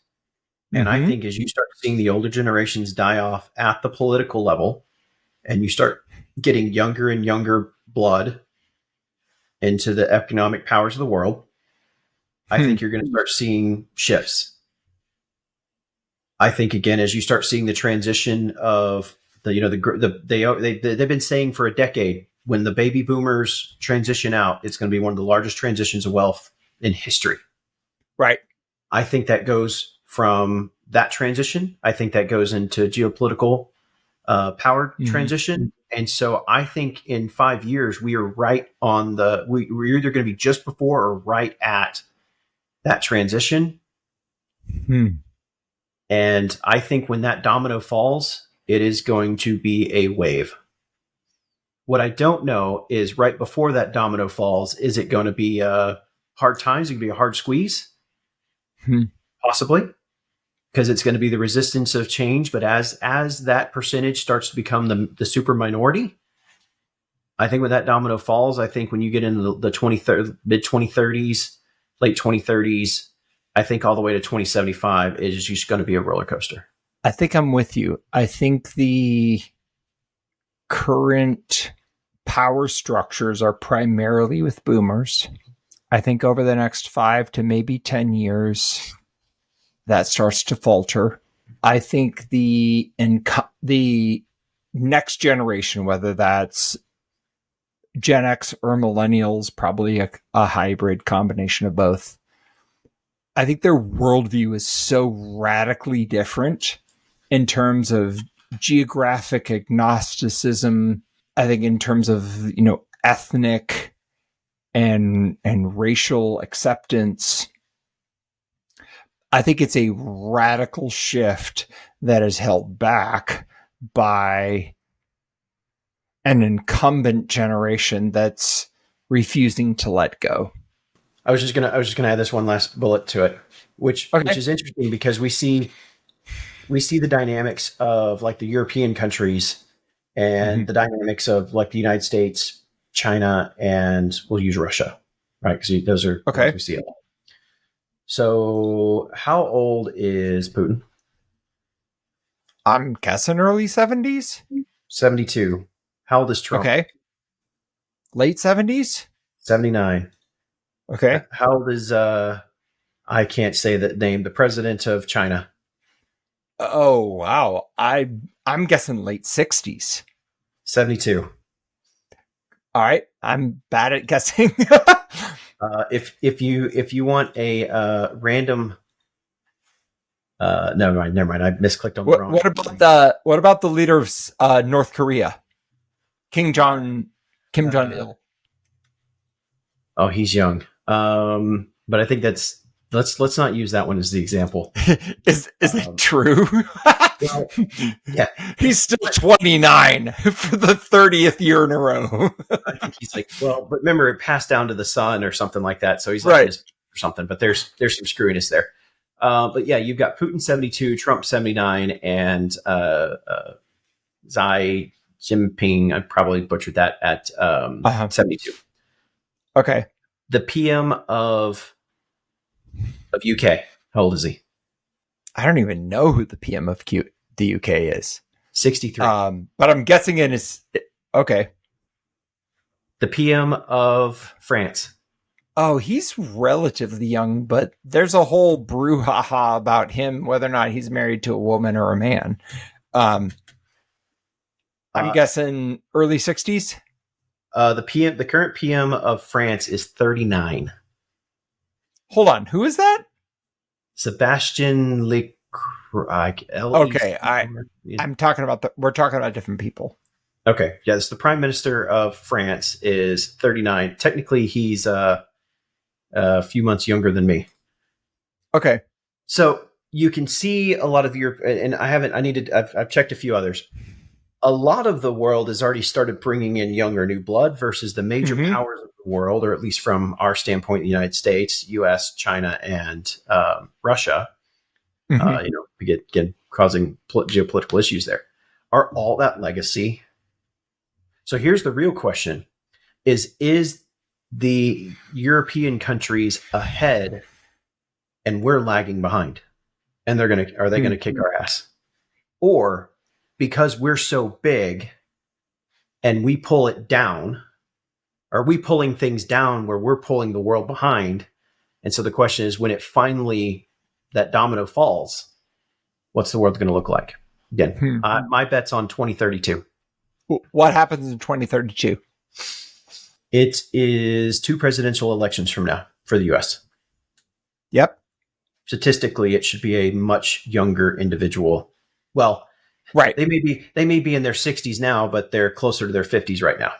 B: And I think as you start seeing the older generations die off at the political level, and you start getting younger and younger blood into the economic powers of the world, I think you're going to start seeing shifts. I think, again, as you start seeing the transition of they've been saying for a decade, when the baby boomers transition out, it's going to be one of the largest transitions of wealth in history.
A: Right.
B: I think that goes from that transition. I think that goes into geopolitical power transition. And so I think in 5 years, we are right on we're either going to be just before or right at that transition. And I think when that domino falls, it is going to be a wave. What I don't know is, right before that domino falls, is it going to be hard times? It could be a hard squeeze, possibly, because it's going to be the resistance of change. But as that percentage starts to become the super minority, I think when that domino falls, I think when you get into the mid 2030s, late 2030s, I think all the way to 2075 is just going to be a roller coaster.
A: I think I'm with you. I think the current power structures are primarily with boomers. I think over the next 5 to maybe 10 years, that starts to falter. I think the next generation, whether that's Gen X or millennials, probably a hybrid combination of both. I think their worldview is so radically different in terms of geographic agnosticism. I think in terms of, ethnic and racial acceptance. I think it's a radical shift that is held back by an incumbent generation that's refusing to let go.
B: I was just gonna add this one last bullet to it, which is interesting because we see the dynamics of like the European countries and the dynamics of like the United States, China, and we'll use Russia, right? Because those are ones we see a lot. So, how old is Putin?
A: I'm guessing early 70s.
B: 72. How old is Trump?
A: Okay. Late 70s?
B: 79.
A: Okay.
B: How old is I can't say that name, the president of China?
A: Oh, wow. I'm guessing late 60s.
B: 72.
A: All right. I'm bad at guessing.
B: If you want a random never mind. I misclicked on the wrong.
A: What about the leader of North Korea? Kim Jong-il.
B: Oh, he's young. But I think let's not use that one as the example.
A: Is it true?
B: Well, yeah,
A: he's still 29 for the 30th year in a row.
B: I think he's like, well, but remember it passed down to the son or something like that, so he's like right. Or something. But there's some screwiness there. But yeah, you've got Putin 72, Trump 79, and Xi Jinping. I probably butchered that at 72.
A: Okay.
B: The PM of UK. How old is he?
A: I don't even know who the PM of the UK is.
B: 63.
A: But I'm guessing it is okay.
B: The PM of France.
A: Oh, he's relatively young, but there's a whole brouhaha about him, whether or not he's married to a woman or a man. I'm guessing early 60s.
B: The current PM of France is 39.
A: Hold on, who is that?
B: Sebastian Leclerc.
A: Okay, I'm talking about we're talking about different people.
B: Okay, yes, the Prime Minister of France is 39. Technically, he's a few months younger than me.
A: Okay,
B: so you can see a lot of Europe, and I've checked a few others. A lot of the world has already started bringing in younger new blood versus the major powers of the world, or at least from our standpoint, the United States, U.S., China, and Russia. Again, causing geopolitical issues there. Are all that legacy? So here's the real question: is the European countries ahead, and we're lagging behind, and are they gonna kick our ass, or because we're so big and we pull it down, are we pulling things down where we're pulling the world behind? And so the question is, when it finally, that domino falls, what's the world going to look like? Again, my bet's on 2032.
A: What happens in 2032?
B: It is 2 presidential elections from now for the U.S.
A: Yep.
B: Statistically, it should be a much younger individual. Well, right. They may be in their 60s now, but they're closer to their 50s right now.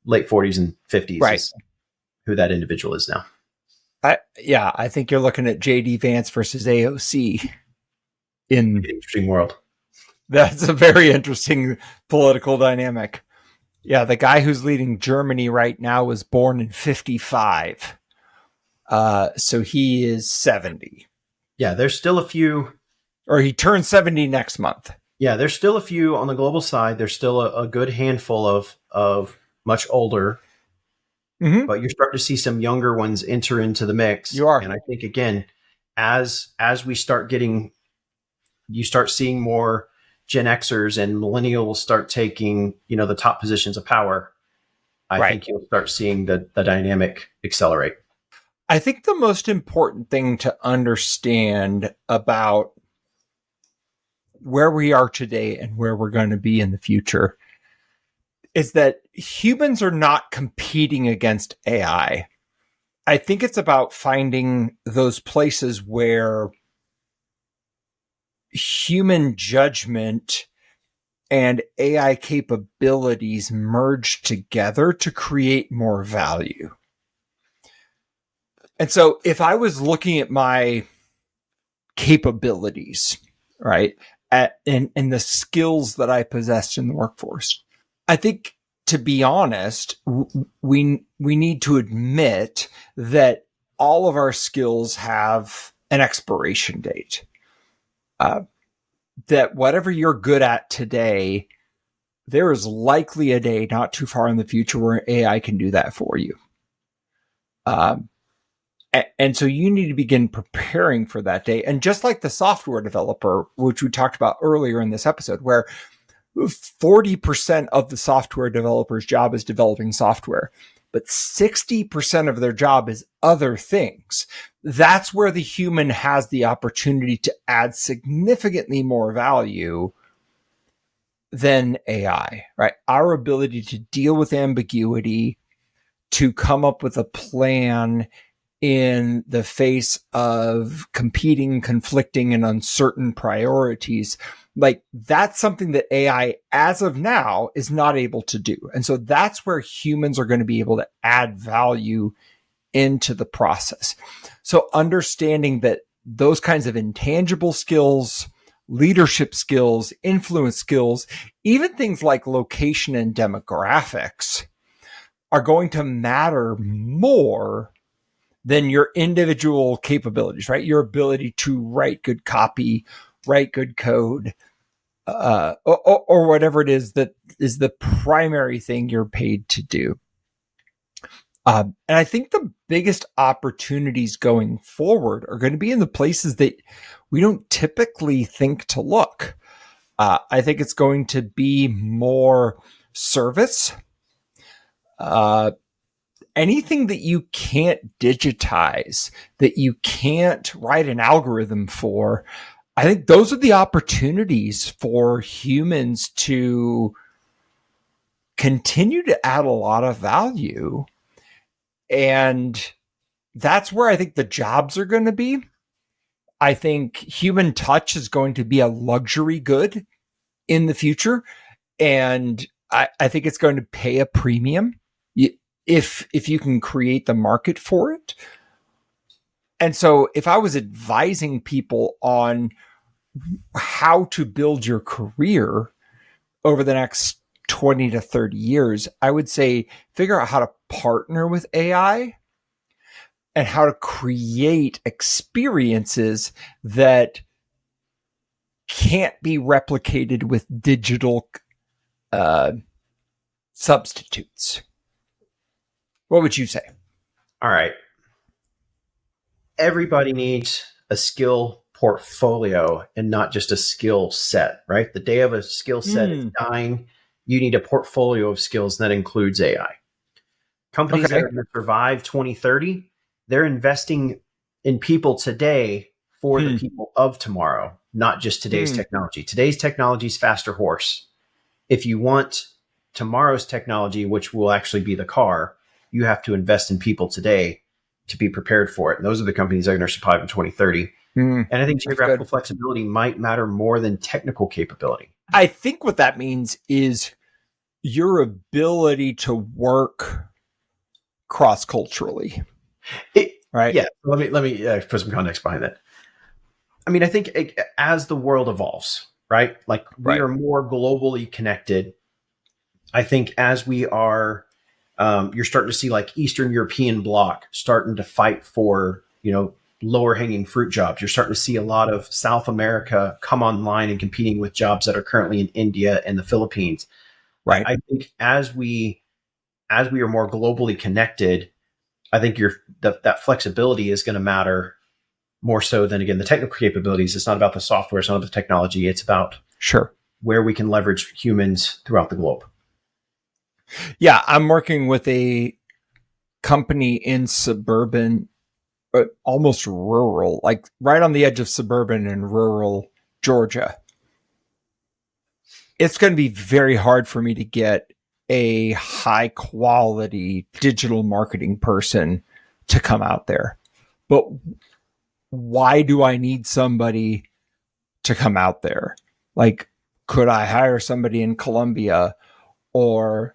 B: Late 40s and 50s
A: right.
B: is who that individual is now.
A: I think you're looking at J.D. Vance versus AOC in
B: an interesting world.
A: That's a very interesting political dynamic. Yeah, the guy who's leading Germany right now was born in 1955. So he is 70.
B: Yeah, there's still a few.
A: Or he turns 70 next month.
B: Yeah, there's still a few on the global side. There's still a good handful of much older. But you're starting to see some younger ones enter into the mix.
A: You are.
B: And I think, again, as we start you start seeing more Gen Xers and millennials start taking, the top positions of power. I think you'll start seeing the dynamic accelerate.
A: I think the most important thing to understand about where we are today and where we're going to be in the future is that humans are not competing against AI. I think it's about finding those places where human judgment and AI capabilities merge together to create more value. And so if I was looking at my capabilities, right, and the skills that I possessed in the workforce, I think, to be honest, we need to admit that all of our skills have an expiration date. That whatever you're good at today, there is likely a day not too far in the future where AI can do that for you. And so you need to begin preparing for that day. And just like the software developer, which we talked about earlier in this episode, where 40% of the software developer's job is developing software, but 60% of their job is other things. That's where the human has the opportunity to add significantly more value than AI, right? Our ability to deal with ambiguity, to come up with a plan in the face of competing, conflicting, and uncertain priorities. Like, that's something that AI, as of now, is not able to do. And so that's where humans are going to be able to add value into the process. So understanding that those kinds of intangible skills, leadership skills, influence skills, even things like location and demographics are going to matter more than your individual capabilities, right? Your ability to write good copy, write good code, or whatever it is that is the primary thing you're paid to do. And I think the biggest opportunities going forward are going to be in the places that we don't typically think to look. I think it's going to be more service, anything that you can't digitize, that you can't write an algorithm for. I think those are the opportunities for humans to continue to add a lot of value. And that's where I think the jobs are going to be. I think human touch is going to be a luxury good in the future. And I think it's going to pay a premium if you can create the market for it. And so if I was advising people on how to build your career over the next 20 to 30 years, I would say figure out how to partner with AI and how to create experiences that can't be replicated with digital substitutes. What would you say?
B: All right. Everybody needs a skill portfolio and not just a skill set, right? The day of a skill set is dying. You need a portfolio of skills that includes AI. Companies that are going to survive 2030, they're investing in people today for the people of tomorrow, not just today's technology. Today's technology is faster horse. If you want tomorrow's technology, which will actually be the car, you have to invest in people today to be prepared for it. And those are the companies that are going to survive in 2030. And I think geographical flexibility might matter more than technical capability.
A: I think what that means is your ability to work cross-culturally. Right?
B: Yeah. Let me put some context behind that. I mean, I think as the world evolves, right? Like we are more globally connected. I think as we are, you're starting to see like Eastern European bloc starting to fight for, lower hanging fruit jobs. You're starting to see a lot of South America come online and competing with jobs that are currently in India and the Philippines.
A: Right.
B: I think as we are more globally connected, I think that flexibility is going to matter more so than, again, the technical capabilities. It's not about the software, it's not about the technology. It's about where we can leverage humans throughout the globe.
A: Yeah, I'm working with a company in suburban, almost rural, like right on the edge of suburban and rural Georgia. it's going to be very hard for me to get a high quality digital marketing person to come out there. But why do I need somebody to come out there? Like, could I hire somebody in Colombia or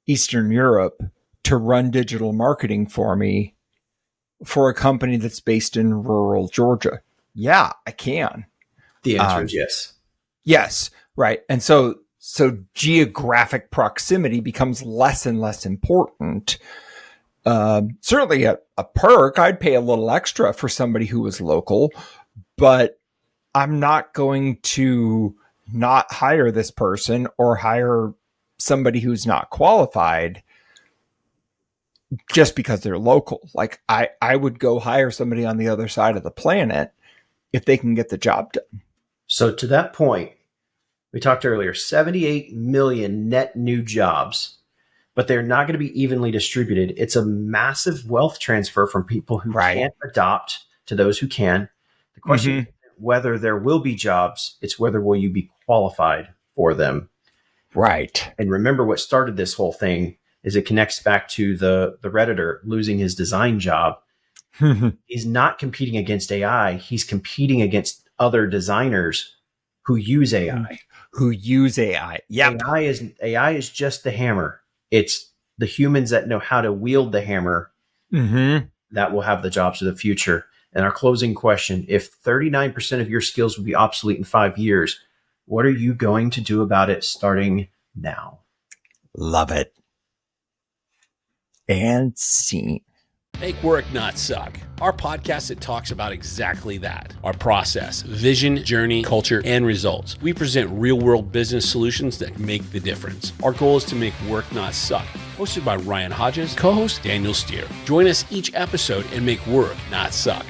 A: Eastern Europe to run digital marketing for me for a company that's based in rural Georgia? Yeah, I can.
B: The answer is yes.
A: Yes, right. And so geographic proximity becomes less and less important. Certainly a perk. I'd pay a little extra for somebody who was local, but I'm not going to not hire this person or hire somebody who's not qualified just because they're local. Like I would go hire somebody on the other side of the planet if they can get the job done.
B: So to that point, we talked earlier, 78 million net new jobs, but they're not going to be evenly distributed. It's a massive wealth transfer from people who can't adopt to those who can. The question is whether there will be jobs. It's whether will you be qualified for them.
A: Right.
B: And remember what started this whole thing is it connects back to the Redditor losing his design job. He's not competing against AI. He's competing against other designers who use AI. Yep. AI is just the hammer. It's the humans that know how to wield the hammer that will have the jobs of the future. And our closing question, if 39% of your skills will be obsolete in 5 years, what are you going to do about it starting now?
A: Love it. And scene.
C: Make Work Not Suck, our podcast that talks about exactly that. Our process, vision, journey, culture, and results. We present real-world business solutions that make the difference. Our goal is to make work not suck. Hosted by Ryan Hodges, co-host Daniel Steer. Join us each episode and make work not suck.